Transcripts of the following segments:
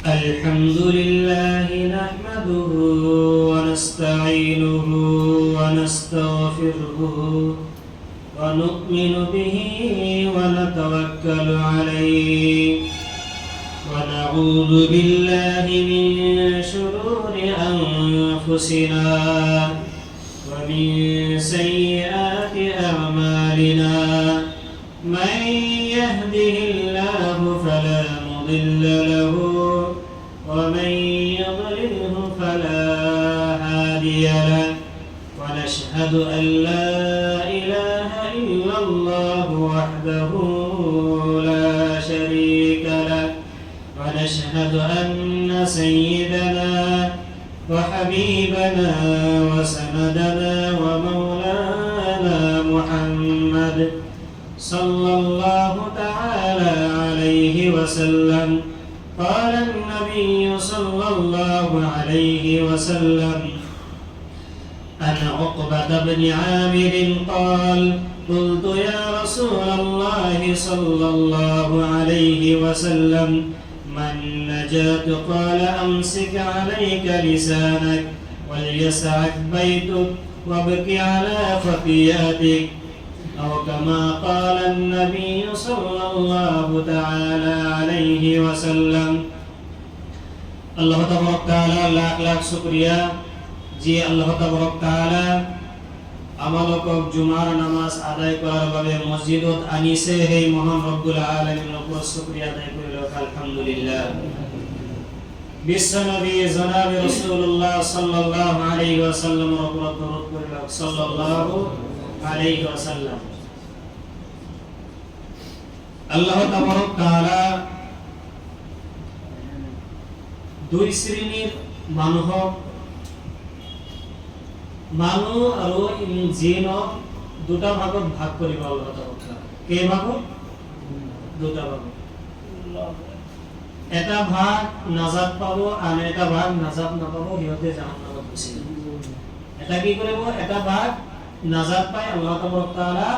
الحمد لله نحمده ونستعينه ونستغفره ونؤمن به ونتوكل عليه ونعوذ بالله من شرور أنفسنا ومن سيئات أعمالنا من يهده الله فلا مضل له ومن يضلله فلا هادي له ونشهد أن لا إله إلا الله وحده لا شريك له ونشهد أن سيدنا وحبيبنا وسندنا ومولانا محمد صلى الله تعالى عليه وسلم قال النبي صلى الله عليه وسلم عن عقبة بن عامر قال قلت يا رسول الله صلى الله عليه وسلم ما النجاة قال أمسك عليك لسانك وليسعك بيتك وابك على خطيئتك أو كما قال النبي صلى الله تعالى عليه وسلم الله تبارك تعالى লাখ লাখ শুকরিয়া যে আল্লাহ তাবারক তাআলা আমাদেরকে জুমার নামাজ আদায় করার বাবে মসজিদত আনিছে হে মহান রব্বুল আলামিনের উপর শুকরিয়া আদায় করি আলহামদুলিল্লাহ বিশ্বনবী জনাব রাসূলুল্লাহ সাল্লাল্লাহু আলাইহি ওয়াসাল্লামের উপর দরুদ করি সাল্লাল্লাহু আলাইহি ওয়াসাল্লাম আল্লাহ তাবারক তাআলা দুই শ্রেণীর মানুহ আৰু জিন দুটা ভাগত ভাগ কৰিব আল্লাহ তাআলা কেই ভাগত দুটা ভাগ এটা ভাগ নাজাত পাব আৰু এটা ভাগ নাজাত নাপাব হিয়তে জাহান্নামত গুচি যাব এটা কি কৰিব এটা ভাগ নাজাত পাই আল্লাহ তাআলা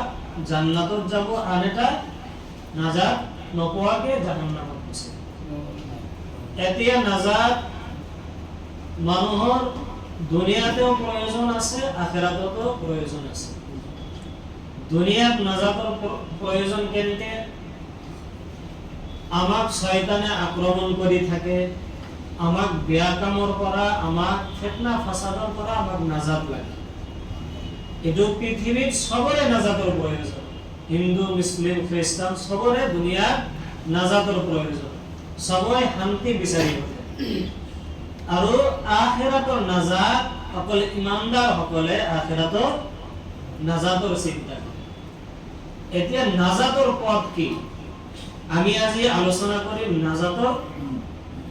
জান্নাতত যাব আৰু এটা নাজাত নপোৱাকে জাহান্নামত গুচি এতিয়া নাজাত মানুহৰ দুনিয়াতেও প্ৰয়োজন আছে আখিৰাতেও প্ৰয়োজন আছে দুনিয়াত নাজাতৰ প্ৰয়োজন কেনকে আমাক শয়তানে আক্ৰমণ কৰি থাকে আমাক বেয়া কামৰ পৰা আমাক ফিতনা ফাসাদৰ পৰা আমাক নাজাত লাগে এটো পৃথিৱীত সবৰে নাজাতৰ প্ৰয়োজন হিন্দু মুসলিম খ্ৰিস্টান সবৰে দুনিয়াত নাজাতৰ প্ৰয়োজন সবই শান্তি বিচাৰিব আৰু আখিৰাতৰ নাজাত অকল ইমানদাৰ সকলে আখিৰাতৰ নাজাতৰ চিন্তা কৰে এতিয়া নাজাতৰ পথ কি আমি আজি আলোচনা কৰিম নাজাতৰ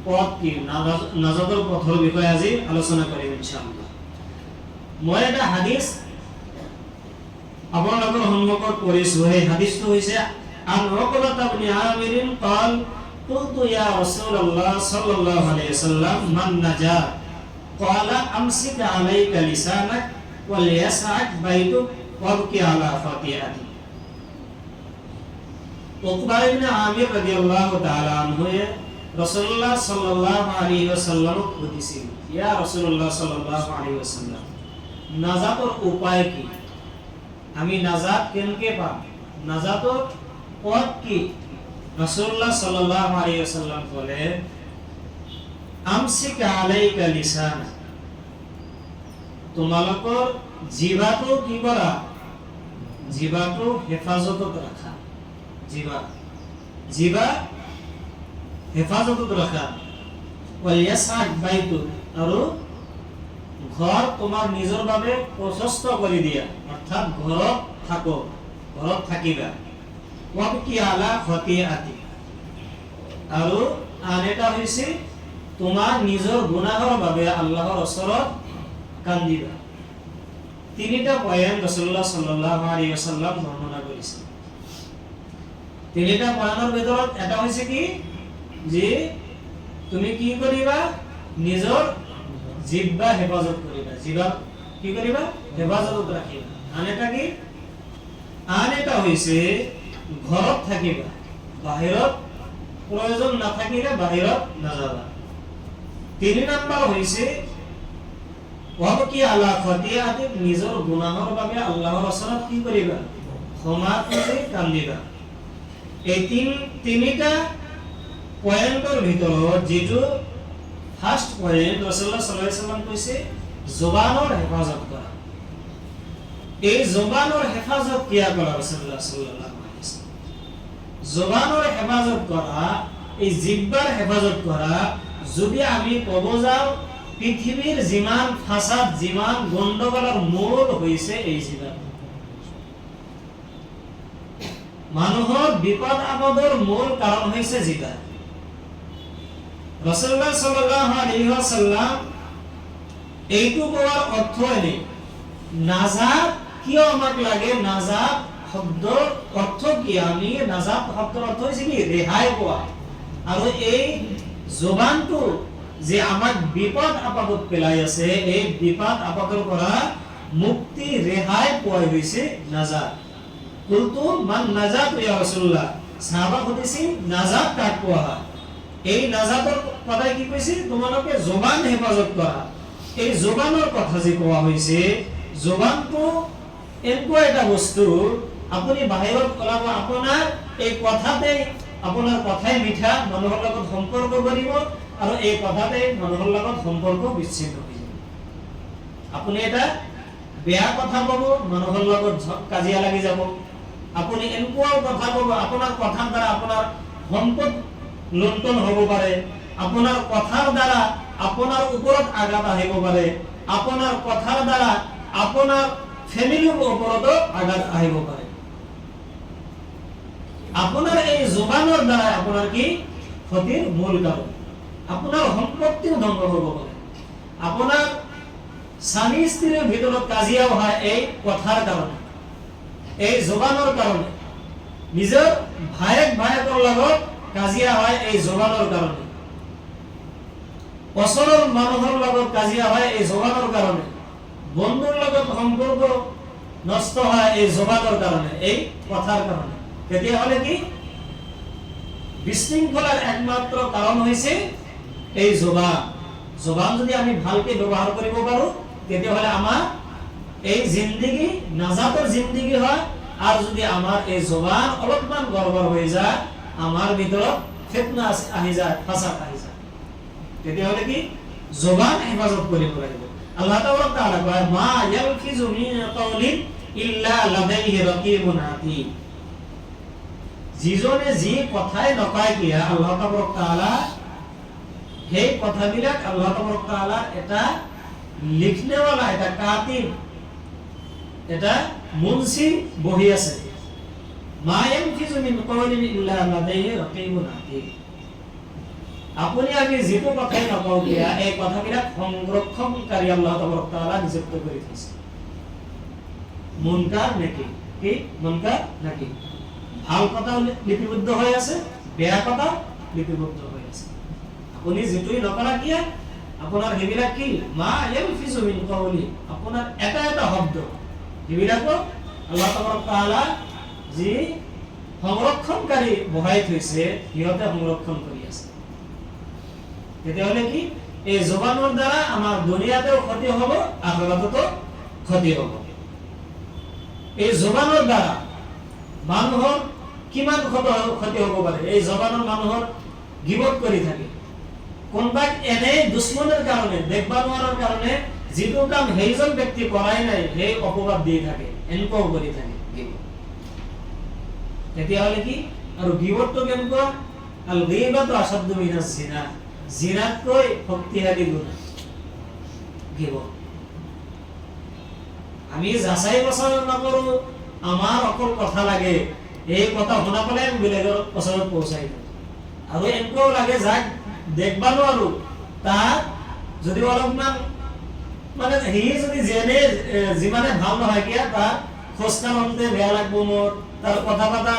পথ কি নাজাতৰ পথৰ বিষয়ে আজি আলোচনা কৰিম ইনশাআল্লাহ মই এটা হাদিস আপোনালোকৰ সন্মুখত পঢ়িছো এই হাদিসটো হৈছে আন উকবাতা ইবনে আমিৰ قال قلت يا رسول الله صلى الله عليه وسلم من نجا قال امسك عليك لسانك وليسعك بيتك وابكي على خطيئتك উকবা ইবনে আমির রাদিয়াল্লাহু তাআলা আনহু রাসূলুল্লাহ সাল্লাল্লাহু আলাইহি ওয়াসাল্লাম বলেছেন ইয়া রাসূলুল্লাহ সাল্লাল্লাহু আলাইহি ওয়াসাল্লাম নাজাতের উপায় কি আমি নাজাত কেনকে পাব নাজাতের পথ কি রাসূলুল্লাহ সাল্লাল্লাহু আলাইহি ওয়াসাল্লাম বলেন আমসিক আলাইকা লিসান তোমালোকৰ জিভাটো কি কৰা জিভাটো হেফাজতত ৰাখা জিভা হেফাজতত ৰাখা ওয়ালিয়াসাক বাইতু আৰু ঘৰ তোমাৰ নিজৰ বাবে প্ৰশস্ত কৰি দিয়া অৰ্থাৎ ঘৰত থাকো ঘৰত থাকিবা ওয়াবকি আলা খতিআতি আৰু আন এটা হৈছে তোমাৰ নিজৰ গুনাহৰ বাবে আল্লাহৰ ওচৰত কান্দিবা তিনিটা পয়েন্ট ৰাসূলুল্লাহ সাল্লাল্লাহু আলাইহি ওয়াসাল্লাম বৰ্ণনা কৰেছেন তিনিটা পয়েন্টৰ ভিতৰত এটা হৈছে কি যে তুমি কি কৰিবা নিজৰ জিহ্বা হেফাজত কৰিবা জিহ্বা কি কৰিবা হেফাজত ৰাখিবা আন এটা কি আন এটা হৈছে ঘৰত থাকিবা বাহিৰত প্ৰয়োজন নাথাকিলে বাহিৰত নাযাবা তিনি নম্বৰ হৈছে ওয়াবকি আলা খতিয়াতি, নিজৰ গুনাহৰ বাবে আল্লাহৰ ওচৰত কি কৰিবা? ক্ষমা কৰি কান্দিবা। এই তিনিটা পয়েন্টৰ ভিতৰত যিটো ফাৰ্ষ্ট পয়েন্ট ৰাসূলুল্লাহ সাল্লাল্লাহু আলাইহি ওয়াসাল্লাম কৈছে জবানৰ হেফাজত কৰা। এই জবানৰ হেফাজত কিয়া কৰা ৰাসূলুল্লাহ সাল্লাল্লাহু আলাইহি ওয়াসাল্লাম? জবানৰ হেফাজত কৰা, এই জিহ্বাৰ হেফাজত কৰা। যদি আমি ক'ব যাওঁ পৃথিৱীৰ যিমান ফাসাদ, যিমান গণ্ডগোলৰ মূল হৈছে এই জিহ্বা। মানুহৰ বিপদ আপদৰ মূল কাৰণ হৈছে জিহ্বা। ৰাসূলুল্লাহ সাল্লাল্লাহু আলাইহি ওয়াসাল্লাম এইটো কোৱাৰ অৰ্থ এনে, নাজাত কিয় আমাক লাগে? নাজাত শব্দৰ অৰ্থ কি? আমি নাজাত শব্দৰ অৰ্থ হৈছে কি? ৰেহাই পোৱা। আৰু এই জবানটো যে আমাক বিপদ আপদত পেলাই আছে, এই বিপদ আপদৰ পৰা মুক্তি ৰেহাই পোৱা হৈছে নাজাত। কুলতু মান নাজাত ইয়া ৰাসূলুল্লাহ, সাহাবা সুধিছিল নাজাত কাক কোৱা হয়? এই নাজাতৰ কথা কি কৈছে? তোমালোকে জবান হেফাজত কৰা। এই জবানৰ কথা যে কোৱা হৈছে, জবানটো এনেকুৱা এটা বস্তু, আপুনি বাহিৰত ওলাব, আপোনাৰ এই কথাতে, আপোনাৰ কথাই মিঠা, মানুহৰ লগত সম্পৰ্ক কৰিব, আৰু এই কথাতে মানুহৰ লগত সম্পৰ্ক বিচ্ছিন্ন হৈ যাব। আপুনি এটা বেয়া কথা ক'ব, মানুহৰ লগত কাজিয়া লাগি যাব। আপুনি এনেকুৱা কথা ক'ব, আপোনাৰ কথাৰ দ্বাৰা আপোনাৰ সম্পদ লুণ্ঠন হ'ব পাৰে, আপোনাৰ কথাৰ দ্বাৰা আপোনাৰ ওপৰত আঘাত আহিব পাৰে, আপোনাৰ কথাৰ দ্বাৰা আপোনাৰ ফ্যামিলিৰ ওপৰতো আঘাত আহিব পাৰে। আপোনাৰ এই জবানৰ দ্বাৰা আপোনাৰ কি ক্ষতিৰ মূল কাৰণ, আপোনাৰ সম্পত্তিও ধ্বংস হ'ব পাৰে। আপোনাৰ স্বামী স্ত্ৰীৰ ভিতৰত কাজিয়াও হয় এই কথাৰ কাৰণে, এই জবানৰ কাৰণে। নিজৰ ভায়েকৰ লগত কাজিয়া হয় এই জবানৰ কাৰণে। ওচৰৰ মানুহৰ লগত কাজিয়া হয় এই জবানৰ কাৰণে। বন্ধুৰ লগত সম্পৰ্ক নষ্ট হয় এই জবানৰ কাৰণে, এই কথাৰ কাৰণে। তেতিয়াহ'লে কি বিশৃংখলাৰ একমাত্ৰ কাৰণ হৈছে এই জবান। জবান যদি আমি ভালকে ব্যৱহাৰ কৰিব পাৰো, তেতিয়াহ'লে আমাৰ এই জিন্দগী নাজাতৰ জিন্দগী হয়। আৰু যদি আমাৰ এই জবান অলপমান গড়বড় হৈ যায়, আমাৰ ভিতৰত ফিতনা আহি যায়, ফাসাদ আহি যায়। তেতিয়াহ'লে কি জবান হেফাজত কৰিব লাগিব। আল্লাহ তাআলা কয় মা ইয়ালফিজু মিন কাউলিন ইল্লা লাদাইহি রাকিবুন আতীদ। যিজনে যি কথাই নকয় কিয়া আল্লাহ তাআলা সেই কথাবিলাক আল্লাহ তাআলা এটা লিখনেওয়ালা, এটা কাতিব, এটা মুনসি বহি আছে। মা ইয়ালফিজু মিন কাউলিন ইল্লা লাদাইহি রাকিবুন আতীদ। আপুনি আমি যিটো কথাই নকওঁ কিয়া এই কথাবিলাক সংৰক্ষণকাৰী আল্লাহ তাআলা নিযুক্ত কৰি থৈছে। মুনকার নাকি কি? মুনকার নাকি? ভাল কথা লিপিবদ্ধ হৈ আছে, বেয়া কথা লিপিবদ্ধ হৈ আছে। আপুনি যিটোই নকৰা কিয়া আপোনাৰ সেইবিলাক কি মা ইয়ালফিজু মিন কাউলি, আপোনাৰ এটা এটা শব্দ সেইবিলাকো আল্লাহ তাআলা যি সংৰক্ষণকাৰী বহাই থৈছে, সিহঁতে সংৰক্ষণ কৰি আছে। তেতিয়াহ'লে কি এই জবানৰ দ্বাৰা আমাৰ দুনিয়াতেও ক্ষতি হ'ব, আখিৰাততো ক্ষতি হ'ব। এই জবানৰ দ্বাৰা মানুহৰ কিমান ক্ষতি হ'ব পাৰে? এই জবানৰ মানুহৰ গিবত কৰি থাকে, কোনোবাক এনে দুশ্মনৰ কাৰণে, দেখবা নোৱাৰাৰ কাৰণে যিটো কাম সেইজন ব্যক্তি কৰাই নাই সেই অপবাদ দি থাকে, এনেকুৱাও কৰি থাকে গিবত। তেতিয়াহ'লে কি আৰু গিবতটো কেনেকুৱা? আল গীবাতু আসাদ্দু মিনাজ জিনা, জিনাতকৈ শক্তিশালী গুনাহ গীবত। আমি যাচাই বাছাই নকৰো, আমাৰ অকল কথা লাগে, এই কথা শুনা পালে আমি বেলেগৰ ওচৰত পৌঁছাই দিওঁ। আৰু এনেকুৱাও লাগে যাক দেখবা নোৱাৰো, তাক যদি অলপমান মানে সি যদি যিমানে ভাল নহয় কিয়া তাৰ খোজকাঢ়োতে বেয়া লাগব, মোৰ তাৰ কথা পতা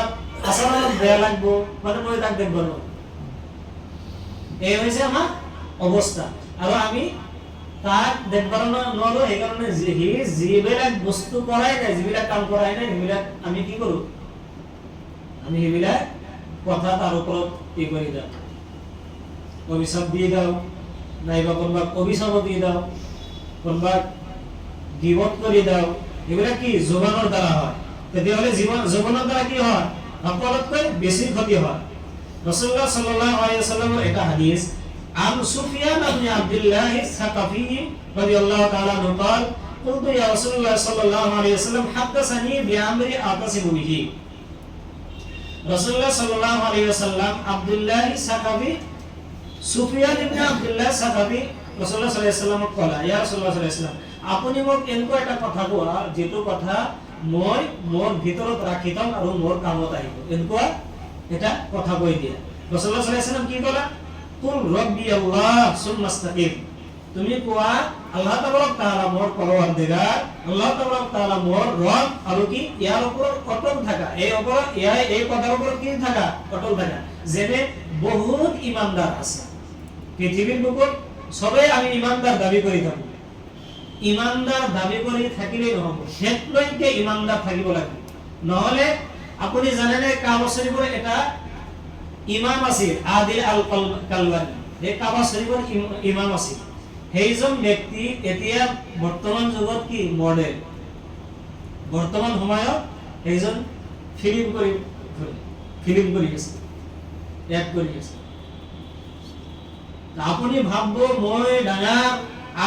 আচৰণত বেয়া লাগব, মানে মই তাক দেখব নোৱাৰো। এই হৈছে আমাৰ অৱস্থা। আৰু আমি তাক দেখবাৰ নোৱাৰো, সেইকাৰণে সি যিবিলাক বস্তু কৰাই নাই, যিবিলাক কাম কৰাই নাই, সেইবিলাক আমি কি কৰো? আমি সেইবিলাক কথা তাৰ ওপৰত কি কৰি যাওঁ, অভিশাপ দিয়ে যাওঁ, নাইবা কোনোবাক অভিশাপ দি দাও, কোনোবাক গিবত কৰি দাও, এগুলা কি জবানৰ দ্বাৰা হয়। তেতিয়াহ'লে জবানৰ দ্বাৰা কি হয়? সকলোতকৈ বেছি ক্ষতি হয়। রাসূলুল্লাহ সাল্লাল্লাহু আলাইহি ওয়াসাল্লামের এটা হাদিস, আন সুফিয়ান ইবনে আব্দুল্লাহ সাকাফি রাদিয়াল্লাহু তাআলা আনহু قال قلت يا رسول الله صلى الله عليه وسلم حدثني بأمر أعتصم به। রাসূলুল্লাহ সাল্লাল্লাহু আলাইহি ওয়াসাল্লাম আব্দুল্লাহ সাকাফি সুফিয়ান ইবনে আব্দুল্লাহ সাকাফি রাসূলুল্লাহ সাল্লাল্লাহু আলাইহি ওয়াসাল্লামক কলা, ইয়া রাসূলুল্লাহ সাল্লাল্লাহু আলাইহি ওয়াসাল্লাম, আপুনি মোক এনেকুৱা এটা কথা কোৱা যেটো কথা মই মোৰ ভিতৰত ৰাখি থম আৰু মোৰ কামত আহিব, এনেকুৱা এটা কথা কৈ দিয়া। রাসূলুল্লাহ সাল্লাল্লাহু আলাইহি ওয়াসাল্লাম কি কলা? কুল রাব্বি আল্লাহ সুম্মা ইসতাকিম, তুমি কোৱা আল্লাহ তাআলা মোৰ পৰৱৰ্তীগাৰ, আল্লাহ তাআলা মোৰ ৰব, আৰু কি ইয়াৰ ওপৰত অটল থাকা, এই কথাৰ ওপৰত কি থাকা? অটল থাকা। যেনে বহুত ইমানদাৰ আছে পৃথিৱীৰ বুকুত, সবে আমি ইমানদাৰ দাবী কৰি থাকো। ইমানদাৰ দাবী কৰি থাকিলেই নহ'ব, শেষলৈকে ইমানদাৰ থাকিব লাগিব। নহ'লে আপুনি জানেনে কাবা শৰীফৰ এটা ইমাম আছিল, আদিল আল কালবানী, এই কাবা শৰীফৰ ইমাম আছিল। সেইজন ব্যক্তি এতিয়া বৰ্তমান যুগত কি মডেল, বৰ্তমান সময়ত সেইজন ফিল্ম কৰি আছে, এড কৰি আছে। আপুনি ভাবব মই ডাঙৰ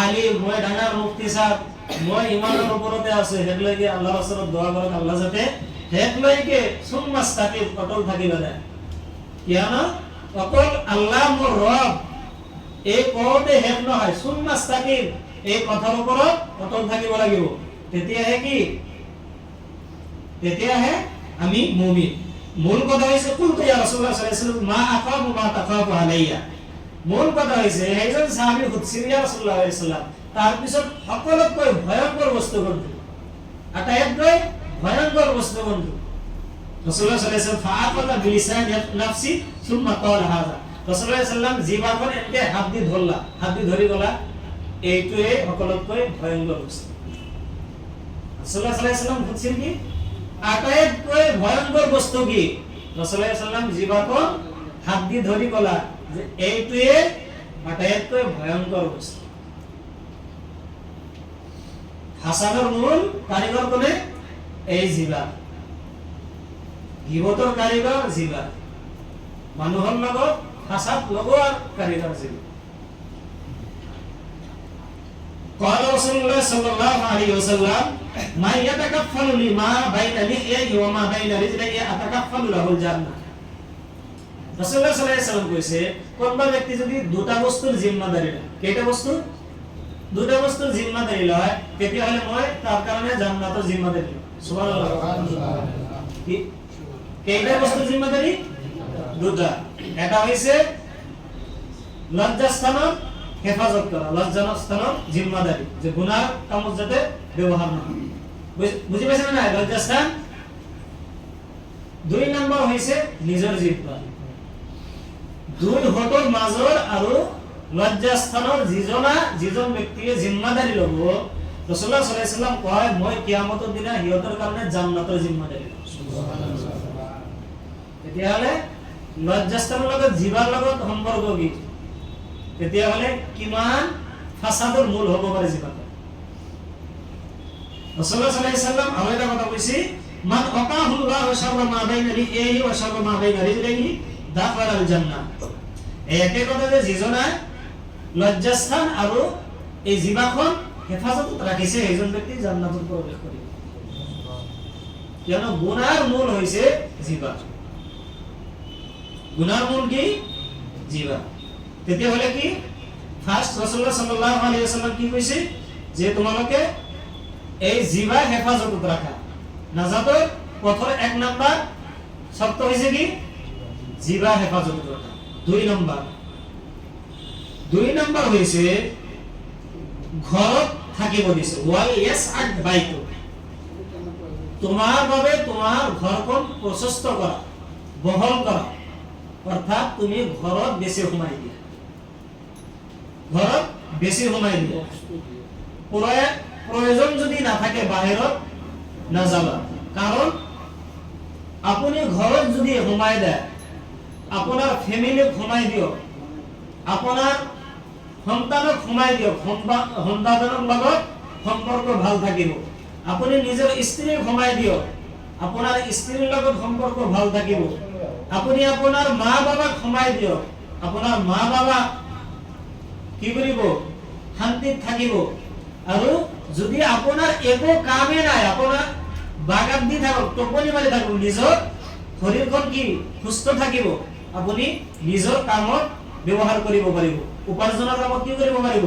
আলিম, মই ডাঙৰ মুফতি সাহেব, মই ইমানৰ ওপৰতে আছে, সেইলৈকে আল্লাহৰ ওচৰত দোৱা কৰক আল্লাহ যাতে সেইলৈকে সুম্মাস্তাকিম অটল থাকিব দে। কিয়নো অকল আল্লাহ মোৰ ৰব এই কওঁতে শেষ নহয়, সুম্মাস্তাকিম এই কথাৰ ওপৰত অটল থাকিব লাগিব। তেতিয়াহে কি? তেতিয়াহে আমি মুমিন। মূল কথা হৈছে কুলতু ইয়া রাসূলুল্লাহ সাল্লাল্লাহু আলাইহি ওয়াসাল্লাম মা আখাফু মা তাখাফু আলাইয়া। মূল কথা হৈছে সেইজন সাহাবী সুধিছিল ইয়া রাসূলুল্লাহ সাল্লাল্লাহু আলাইহি ওয়াসাল্লাম, তাৰ পিছত সকলোতকৈ ভয়ংকৰ বস্তু কোনটো? আটাইতকৈ ভয়ংকৰ বস্তু কোনটো? রাসূলুল্লাহ সাল্লাল্লাহু আলাইহি ওয়াসাল্লাম ফাআখাযা বিলিসান নাফসি সুম্মা ক্বালা হাযা। রাসূলুল্লাহ সাল্লাল্লাহু আলাইহি ওয়াসাল্লাম জিবাখন এতে হাত দি ধৰি গলা, এইটোৱে সকলোতকৈ ভয়ংকৰ বস্তু। ৰাসূলুল্লাহ সাল্লাল্লাহু আলাইহি ওয়াসাল্লাম বুঝছেন কি আটাইতকৈ ভয়ংকৰ বস্তু কি? ৰাসূলুল্লাহ সাল্লাল্লাহু আলাইহি ওয়াসাল্লাম জিবাখন হাত দি ধৰি গলা যে এইটোৱে আটাইতকৈ ভয়ংকৰ বস্তু। হাসানৰ মূল কাৰিগৰ কোনে? এই জিবা। গিবতৰ কাৰিগৰ জিবা, মানুহৰ লগত হাসাত লগোৱাৰ কাৰিগৰ জিবা। قال رسول الله صلى الله عليه وسلم ما يتكفل لما بين لحيه وما بين رجليه اتكفل له الجنه। রাসূলুল্লাহ সাল্লাল্লাহু আলাইহি ওয়াসাল্লাম কইছে কোনবা ব্যক্তি যদি দুটা বস্তুৰ জিম্মাদাৰি লয়, কেইটা বস্তু? দুটা বস্তুৰ জিম্মাদাৰি লয়, তেতিয়াহ'লে মই তাৰ কাৰণে জান্নাতৰ জিম্মাদাৰি লম। সুবহানাল্লাহ। কি কেইটা বস্তুৰ জিম্মাদাৰি? দুটা। এটা হৈছে লজ্জাস্থানৰ হেফাজত কৰা, লজ্জাস্থানৰ জিম্মাদাৰি, যে গুনাহ কামত যাতে ব্যৱহাৰ নহয়। বুজি পাইছেন না? লজ্জাস্থান। দুই নম্বৰ হৈছে নিজৰ জিহ্বা, দুই হঠৰ মাজৰ আৰু লজ্জাস্থানৰ যিজন ব্যক্তিয়ে জিম্মাদাৰি ল'ব, ৰাসূলুল্লাহ সাল্লাল্লাহু আলাইহি ওয়াসাল্লাম কয় মই কিয়ামতৰ দিনা সিহঁতৰ কাৰণে জান্নাতৰ জিম্মাদাৰি ল'ম। সুবহানাল্লাহ। তেতিয়াহ'লে লজ্জাস্থানৰ লগত জিভাৰ লগত সম্পৰ্ক কি? তেতিয়াহ'লে কিমান ফাসাদৰ মূল হ'ব পাৰে জিভাটো। ৰাসূলুল্লাহ সাল্লাল্লাহু আলাইহি ওয়াসাল্লাম আৰু এটা কথা কৈছে, মান আকাহুল্লাহু শাররা মা বাইনা লিহিহি ওয়া শাররা মা বাইনা রিজলিহি দাখালাল জান্নাহ। এই একে কথা যে যিজনে লজ্জাস্থান আৰু এই জিভাখন হেফাজতত ৰাখিছে সেইজন ব্যক্তি জান্নাতত প্ৰৱেশ কৰিব। কিয়নো গুনাহৰ মূল হৈছে জিভা। গুনাহৰ মূল কি? জিভা। তেতিয়াহ'লে কি ফাৰ্স্ট রাসূলুল্লাহ সাল্লাল্লাহু আলাইহি ওয়াসাল্লাম কি কৈছে? যে তোমালোকে এই জিভা হেফাজতত ৰাখা। নাজাতৰ পথৰ এক নম্বৰ শৰ্ত হৈছে কি? জিভা হেফাজতত ৰাখা। দুই নম্বৰ হৈছে ঘৰত থাকিব দিছে। ওয়াল ইয়াসআদ বাইতু, তোমাৰ বাবে তোমাৰ ঘৰখন প্ৰশস্ত কৰা, বহল কৰা, অৰ্থাৎ তুমি ঘৰত বেছি সোমাই দিয়া, ঘৰত বেছি সোমাই দিয়া। প্ৰয়োজন যদি নাথাকে বাহিৰত নাযাবা, কাৰণ আপুনি ঘৰত যদি সোমাই দেয়, আপোনাৰ ফ্যামিলিক সোমাই দিয়ক, আপোনাৰ সন্তানক সোমাই দিয়ক, সন্তানৰ লগত সম্পৰ্ক ভাল থাকিব। আপুনি নিজৰ স্ত্ৰীক সোমাই দিয়ক, আপোনাৰ স্ত্ৰীৰ লগত সম্পৰ্ক ভাল থাকিব। আপুনি আপোনাৰ মা বাবাক সোমাই দিয়ক, আপোনাৰ মা বাবা কি কৰিব, শান্তিত থাকিব। আৰু যদি আপোনাৰ একো কামে নাই, আপোনাৰ বাগান দি থাকক, টোপনি মাৰি থাকক, নিজৰ শৰীৰখন কি সুস্থ থাকিব, আপুনি নিজৰ কামত ব্যৱহাৰ কৰিব পাৰিব, উপাৰ্জনৰ কামত কি কৰিব পাৰিব,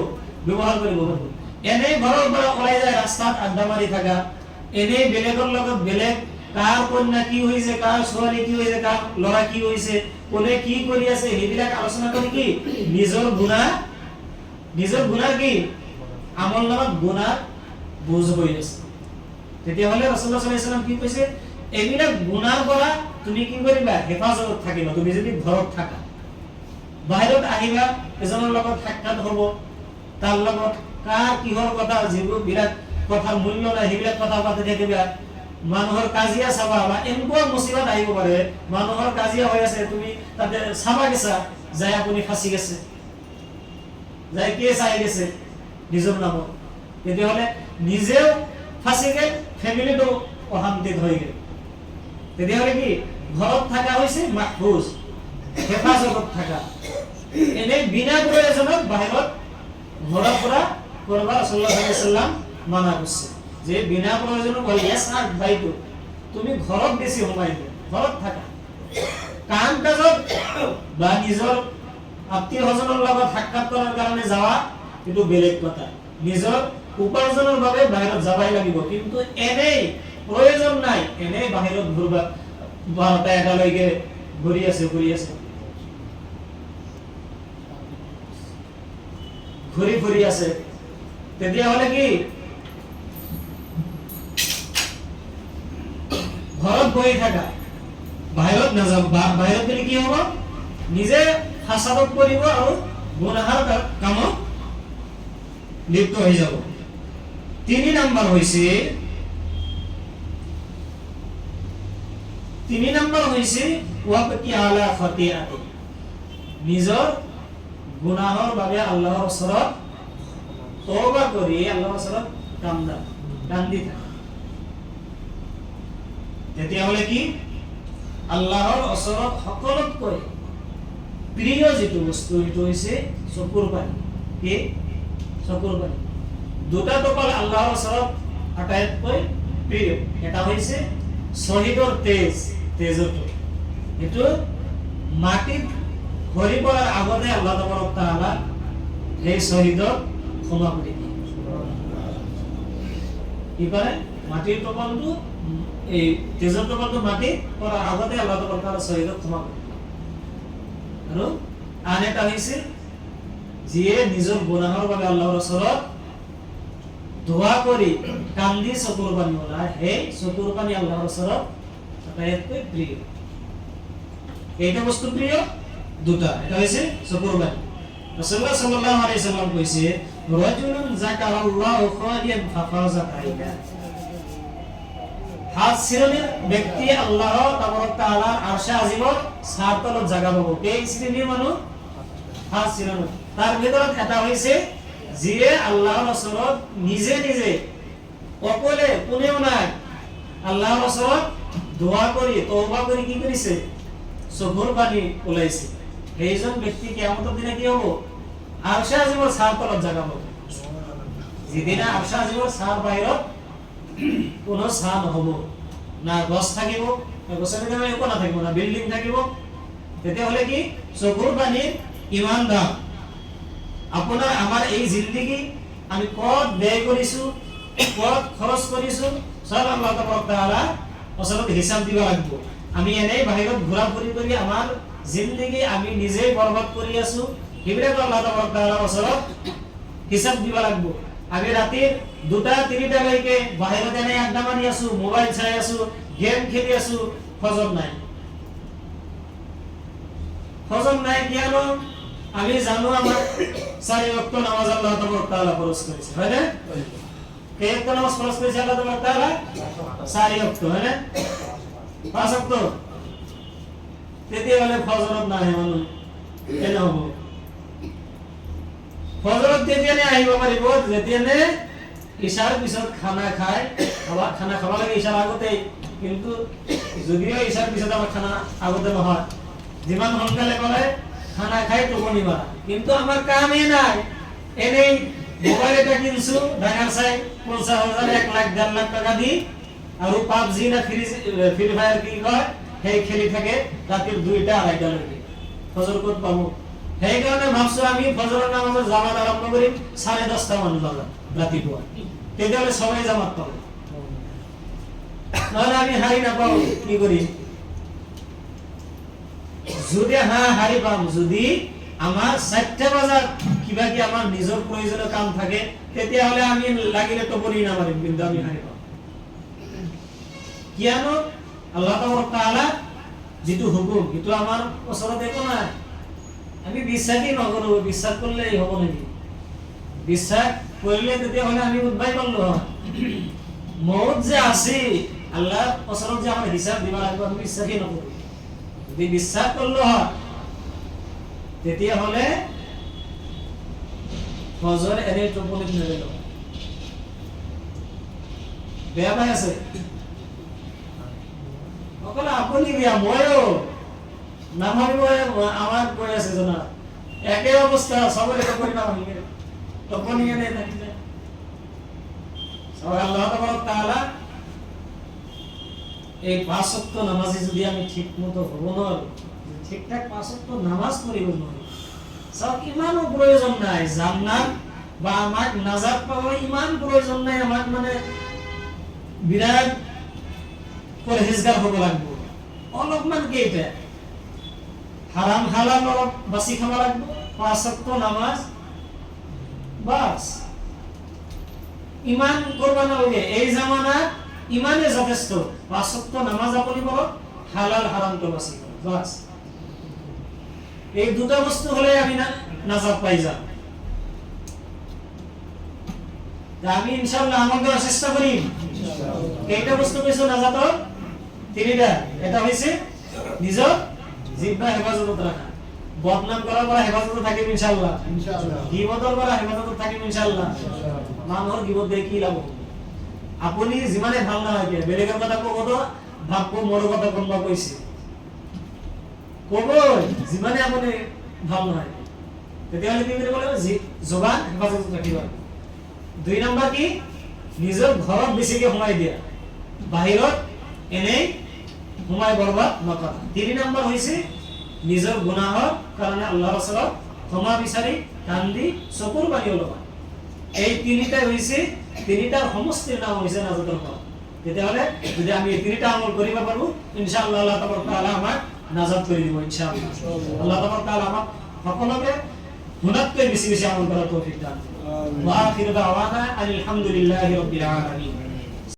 ব্যৱহাৰ কৰিব পাৰিব। এনে ঘৰৰ পৰা ওলাই যায় ৰাস্তাত আড্ডা মাৰি থাকা, এনে বেলেগৰ লগত বেলেগ কাৰ কন্যা কি হৈছে, কাৰ ছোৱালী কি হৈছে, কাৰ ল'ৰা কি হৈছে, কোনে কি কৰি আছে, সেইবিলাক আলোচনা কৰি কি নিজৰ গুনাহ কি আমল নামত গুনাহ বোঝ হৈ আছে। তেতিয়াহ'লে ৰাসূলুল্লাহ সাল্লাল্লাহু আলাইহি wasallam কি কৈছে, এইবিলাক গুনাহৰ পৰা তুমি কি কৰিবা, হেফাজত থাকিবা। তুমি যদি ঘৰত থাকা, বাহিৰত আহিবা, এজনৰ লগত সাক্ষাৎ হ'ব, তাৰ লগত কাৰ কিহৰ কথা, যিবোৰ বিৰাট কথাৰ মূল্য নাই সেইবিলাক কথা পাতি থাকিবা। মানুহৰ কাজিয়া চাবা, বা এনেকুৱা মুসিবত আহিব পাৰে, মানুহৰ কাজিয়া হৈ আছে, তুমি তাতে চাবা গেছা, যাই আপুনি ফাঁচি গেছে, যাই কেছ আহি গেছে নিজৰ নামত, তেতিয়াহ'লে নিজেও ফাঁচি গেল, ফেমিলিটো অশান্তিত হৈ গেল। তেতিয়াহ'লে কি ঘৰত থকা হৈছে মাহফুজ, হেফাজতত থকা। এনে বিনা প্ৰয়োজনত বাহিৰত ঘূৰা ফুৰা কৰবা ৰাসূলুল্লাহ সাল্লাল্লাহু আলাইহি wasallam মানা কৰিছে, যে বিনা প্ৰয়োজনত ইয়াসাক বাইতু, তুমি ঘৰত বেছি সোমাই দিয়া, ঘৰত থাকা। কাম কাজত বা নিজৰ আত্মীয় স্বজনৰ লগত সাক্ষাৎ কৰাৰ কাৰণে যাওয়া কিন্তু বেলেগ কথা, নিজৰ উপাৰ্জনৰ বাবে বাহিৰত যাবাই লাগিব। কিন্তু এনেই প্ৰয়োজন নাই, এনেই বাহিৰত ঘূৰবা, 12টা 1লৈকে ঘূৰি আছে, ঘূৰি ফুৰি আছে, তেতিয়াহ'লে কি ঘৰত বহি থাকা, বাহিৰত নাযাব। বাহিৰত গ'লে কি হ'ব, নিজে ফাসাদত পৰিব আৰু গুনাহৰ কামত লিপ্ত হৈ যাব। 3 নম্বৰ হৈছে ওয়াকতি আলা খতিআতি, নিজৰ গুনাহৰ বাবে আল্লাহৰ ওচৰত তওবা কৰি আল্লাহৰ ওচৰত কান্দি থাকা। তেতিয়াহ'লে কি আল্লাহৰ ওচৰত সকলোতকৈ প্ৰিয় যিটো বস্তু সেইটো হৈছে চকুৰ পানী। কি চকুৰ পানী? দুটা টপাল আল্লাহৰ ওচৰত আটাইতকৈ প্ৰিয়। এটা হৈছে শহীদৰ তেজটো, এইটো মাটিত ভৰি পৰাৰ আগতে আল্লাহ তাআলা সেই শহীদক ক্ষমা কৰি দিয়ে। কি কৰে, মাটিৰ টপালটো, এই তেজৰ টপালটো মাটিত পৰাৰ আগতে আল্লাহ তাআলা শহীদক ক্ষমা কৰে। আৰু আন এটা হৈছে যিয়ে নিজৰ গুনাহৰ বাবে আল্লাহৰ ওচৰত দোয়া কৰি কান্দি চকুৰ পানী ওলায়, সেই চকুৰ পানী আল্লাহৰ ওচৰত আটাইতকৈ প্ৰিয়। এইটা বস্তু প্ৰিয় দুটা, এটা হৈছে চকুৰ পানী। রাসূলুল্লাহ সাল্লাল্লাহু আলাইহি ওয়াসাল্লাম কইছে, রাজুলুন যাকারাল্লাহু খালিয়ান ফাফাজাত আইনা, হাত শ্রেণীর ব্যক্তি আল্লাহ তাবারক তাআলা আরশে আজিমত ছার তলত জায়গা পাবো। এই শ্রেণীর মানুষ হাত শ্রেণী, তার ভিতৰত এটা হৈছে যিয়ে আল্লাহৰ ওচৰত নিজে অকলে কোনেও নাই আল্লাহৰ ওচৰত দোয়া কৰি তওবা কৰি কি কৰিছে, চকুৰ পানী ওলাইছে। সেইজন ব্যক্তি কিয়ামতৰ দিনা কি হ'ব, আৰশে আজিমত ছাৰ তলত জায়গা পাবো। যেদিনা আৰশে আজিমত ছাৰ বাহিৰত কোনো ছাঁ নহ'ব, না গছ থাকিব, গছৰ ভিতৰত একো নাথাকিব, না বিল্ডিং থাকিব। তেতিয়াহ'লে কি চকুৰ পানীৰ ইমান দাম। আপোনাৰ আমাৰ এই জিন্দগী আমি ক'ত ব্যয় কৰিছো, ক'ত খৰচ কৰিছো, সব আল্লাহ তাআলা ওচৰত হিচাপ দিব লাগিব। আমি এনেই বাহিৰত ঘূৰা ফুৰি কৰি আমাৰ জিন্দগী আমি নিজেই বৰবাদ কৰি আছো, সেইবিলাক আল্লাহ তাআলাৰ ওচৰত হিচাপ দিব লাগিব। আমি ৰাতিৰ 2টা 3টালৈকে বাহিৰত এনে আড্ডা মাৰি আছো, মোবাইল চাই আছো, গেম খেলি আছো, হজম নাই। কিয়নো আমি জানো আমাৰ 4 ওয়াক্ত নামাজ আল্লাহ তাআলা ফরজ করেছে, হয় না? কে ওয়াক্ত নামাজ ফরজ করেছে আল্লাহ তাআলা? 4 ওয়াক্ত, হয় না? 5 ওয়াক্ত। তেতিয়াহ'লে ফজৰত নাহে মানুহ কেনে হ'ব? ফজৰত তেতিয়ানে আহিব পাৰিব যেতিয়ানে ইশাৰ পিছত খানা খায়, খানা খাব লাগে ইশাৰ আগতেই, কিন্তু যদিও ইশাৰ পিছত আমাৰ খানা আগতে নহয়, যিমান সোনকালে কৰে খানা খাই টোপনি মাৰা। কিন্তু আমাৰ কামেই নাই, এনেই মোবাইল এটা কিনছো ডাঙৰ চাই 50,000 1 লাখ 1.5 লাখ টাকা দি, আৰু পাবজি না ফ্ৰি ফায়াৰ কি কয় সেই খেলি থাকে ৰাতেৰ 2টা 2:30টা লৈকে। ফজৰ ক'ত পাবো? সেইকাৰণে ভাবছো আমি ফজৰৰ নামাজৰ জামাত আৰম্ভ কৰিম 10:30 মান বজাত ৰাতিপুৱা, তেতিয়াহ'লে সবাই জামাত পাব। নহ'লে আমি হাৰি নাপাওঁ, কি কৰিম? যদি হাৰি পাম, যদি আমাৰ 4টা বজাত কিবা কি আমাৰ নিজৰ প্ৰয়োজনীয় কাম থাকে, তেতিয়াহ'লে আমি লাগিলে টোপনি নামাৰিম, কিন্তু আমি হাৰি পাম। কিয়নো আল্লাহ তাআলা যেটো হুকুম সেইটো আমাৰ ওচৰত একো নাই, আমি বিশ্বাসই নকৰো। বিশ্বাস করলে হ'ব নেকি? বিশ্বাস করলে তেতিয়াহ'লে আমি উদ্ভাই পারলো হয়। মৌত যে আছে, আল্লাহ ওচৰত যে আমাৰ হিসাব দিব লাগিব, আমি বিশ্বাসই নকৰো। যদি বিশ্বাস করলো হয় তেতিয়াহ'লে ফজর এনে টোপনিত নেগেল। বেয়া পাই আছে অকল আপুনি বিয়া, ময়ো নামাৰিব আমাৰ কৈ আছে জনা একে অৱস্থা, সবৰে টোপনি নামাৰিব, টোপনি এনে থাকি যায়। আল্লাহ তাআলা এই 5 ওয়াক্ত নামাজি যদি আমি ঠিক মতো হ'ব নোৱাৰো, ঠিকঠাক 5 ওয়াক্ত নামাজ পঢ়িব নোৱাৰো, সব ইমানো প্রয়োজন নাই জান্নাত বা আমাক নাজাত পাওয়া, ইমান প্রয়োজন নাই আমাক, মানে বিরাট পরহেজগার হব লাগবে। অলপমান কেইটা হারাম হালাল অলপ বাসি খাওয়া লাগবে, 5 ওয়াক্ত নামাজ, বাস ইমান করবা নালাগে। এই জামানা ইমানে যথেষ্ট, 5 ওয়াক্ত নামাজ আপনি পড়ক, হালাল হারামটো বাসি করুন, বাস। এই দুটা বস্তু হলে আমি নাজাত পাই যাব। আমি ইনশাআল্লাহ আমল করার চেষ্টা করি। এইটা বস্তু পেছো নাজাত, 3টা। এটা হইছে নিজর জিহ্বা হেফাজত রাখা, বদনাম করার পৰা হেফাজত থাকিম ইনশাআল্লাহ, গীবতৰ পৰা হেফাজত থাকিম ইনশাআল্লাহ। মানুহৰ গীবত দেখি কি লাভ? আপুনি যিমানে ভাল নহয় কিয় বেলেগৰ কথা ক'ব তো ভাবব মোৰ কথা কোনবা কৈছে, কবই যিমানে আপুনি ভাল নহয়, তেতিয়াহ'লে কি কৰিব লাগিব? জবান হেফাজত ৰাখিব। 2 নম্বৰ কি? নিজৰ ঘৰত বেছিকে সোমাই দিয়া, বাহিৰত এনেই সোমাই বৰবাদ নকৰা। 3 নম্বৰ হৈছে নিজৰ গুনাহৰ কাৰণে আল্লাহৰ ওচৰত ক্ষমা বিচাৰি কান্দি চকুৰ পানী ওলোৱা। এই 3টাই হৈছে, 3টাৰ সমষ্টিৰ নাম হৈছে নাজাতৰ পথ। তেতিয়াহ'লে যদি আমি এই 3টা আমল কৰিব পাৰো, ইনশাআল্লাহ আল্লাহ তাআলা আমাক নাজাত কৰি দিব ইনশাআল্লাহ। আল্লাহ তাআলা আমাক সকলোকে গুণাতকৈ বেছি বেছি আমল কৰাৰ তৌফিক দান কৰুন। ওয়া আখিৰু দাওয়ানা আলহামদুলিল্লাহি ৰাব্বিল আলামিন।